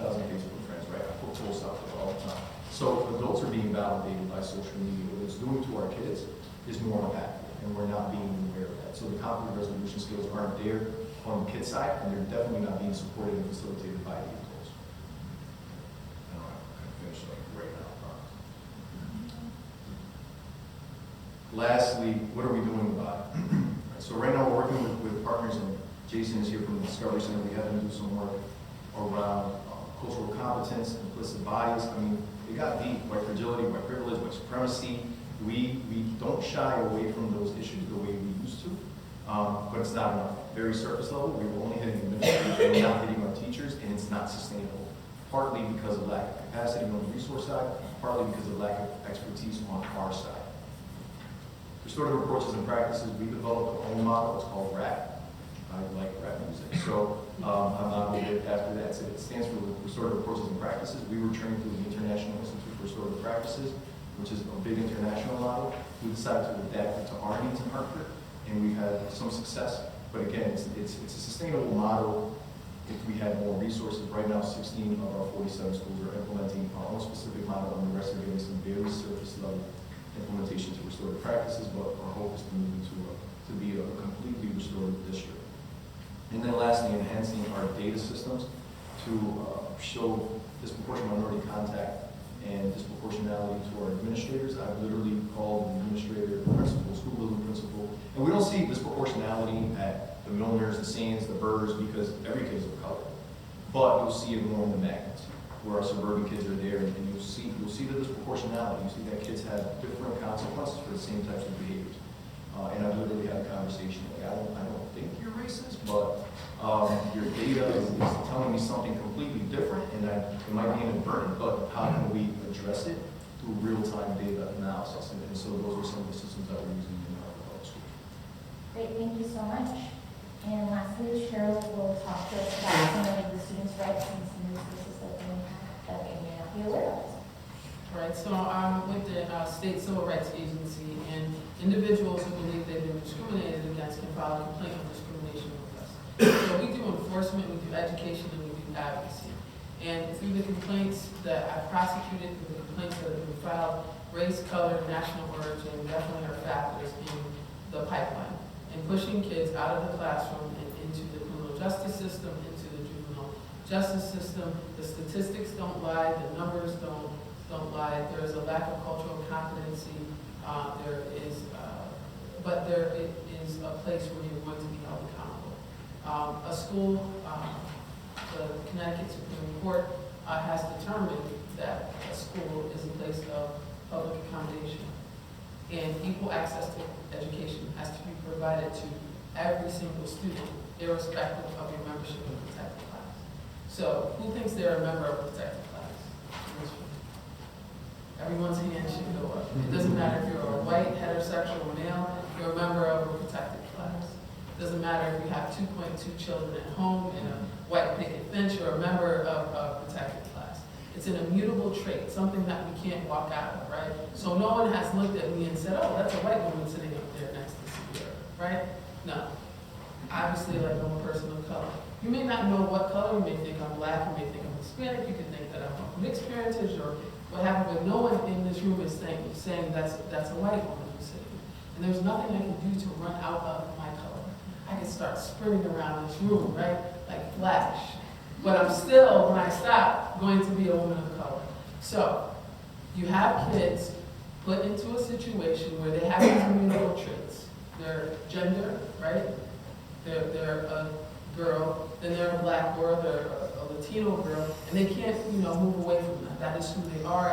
10,000 Facebook friends, right? I put posts out there all the time. So adults are being validated by social media. What it's doing to our kids is more impactful, and we're not being aware of that. So the conflict resolution skills aren't there on the kid side, and they're definitely not being supported and facilitated by the adults. I don't know, I finish like right now, Lastly, what are we doing about it? So right now we're working with partners, and Jason is here from the Discovery Center. We have them do some work around cultural competence, implicit bias. I mean, it got deep, white fragility, white privilege, white supremacy. We don't shy away from those issues the way we used to, but it's not enough. Very surface level, we were only hitting administrators, we're not hitting our teachers, and it's not sustainable. Partly because of lack of capacity on the resource side, partly because of lack of expertise on our side. Restorative approaches and practices, we developed our own model. It's called RAP. I like rap music, so I'm not going to get after that. So it stands for Restorative Approaches and Practices. We were trained through the International Institute for Restorative Practices, which is a big international model. We decided to adapt it to our needs in Hartford, and we've had some success. But again, it's a sustainable model if we had more resources. Right now, 16 of our 47 schools are implementing our own specific model, and the rest are getting some very surface level implementation to restorative practices, but our hope is to move to be a completely restorative district. And then lastly, enhancing our data systems to show disproportionate minority contact and disproportionality to our administrators. I've literally called the administrator, the principal, school building principal, and we don't see disproportionality at the Milners, the Sands, the Burrs, because every kid is of color. But you'll see it more in the magnets, where our suburban kids are there, and you'll see the disproportionality. You see that kids have different consequences for the same types of behaviors. And I've literally had a conversation, like, I don't think you're racist, but your data is telling me something completely different, and it might be inadvertent, but how can we address it through real-time data analysis? And so those are some of the systems that we're using in our public school. Great, thank you so much. And lastly, Cheryl will talk to us about some of the students' rights and some resources that they may not be aware of. Right, so I'm with the State Civil Rights Agency, and individuals who believe they've been discriminated against can file a complaint of discrimination with us. So we do enforcement, we do education, and we do advocacy. And through the complaints that I've prosecuted, through the complaints that have been filed, race, color, national origin definitely are factors in the pipeline. And pushing kids out of the classroom and into the criminal justice system, into the juvenile justice system. The statistics don't lie, the numbers don't lie. There is a lack of cultural competency. But there is a place where you're going to be held accountable. A school, the Connecticut Supreme Court has determined that a school is a place of public accommodation, and equal access to education has to be provided to every single student, irrespective of your membership in a protected class. So, who thinks they're a member of a protected class? Everyone's hand should go up. It doesn't matter if you're a white, heterosexual male, you're a member of a protected class. It doesn't matter if you have 2.2 children at home in a white picket fence, you're a member of a protected class. It's an immutable trait, something that we can't walk out of, right? So no one has looked at me and said, oh, that's a white woman sitting up there next to Sierra, right? No. Obviously, like I'm a person of color. You may not know what color, you may think I'm black, you may think I'm Hispanic, you can think that I'm of mixed parentage or what have you, but no one in this room is saying that's a white woman who's sitting. And there's nothing I can do to run out of my color. I can start sprinting around this room, right? Like Flash. But I'm still, when I stop, going to be a woman of color. So, you have kids put into a situation where they have these immutable traits. Their gender, right? They're a girl, then they're a black girl, they're a Latino girl, and they can't, move away from that. That is who they are.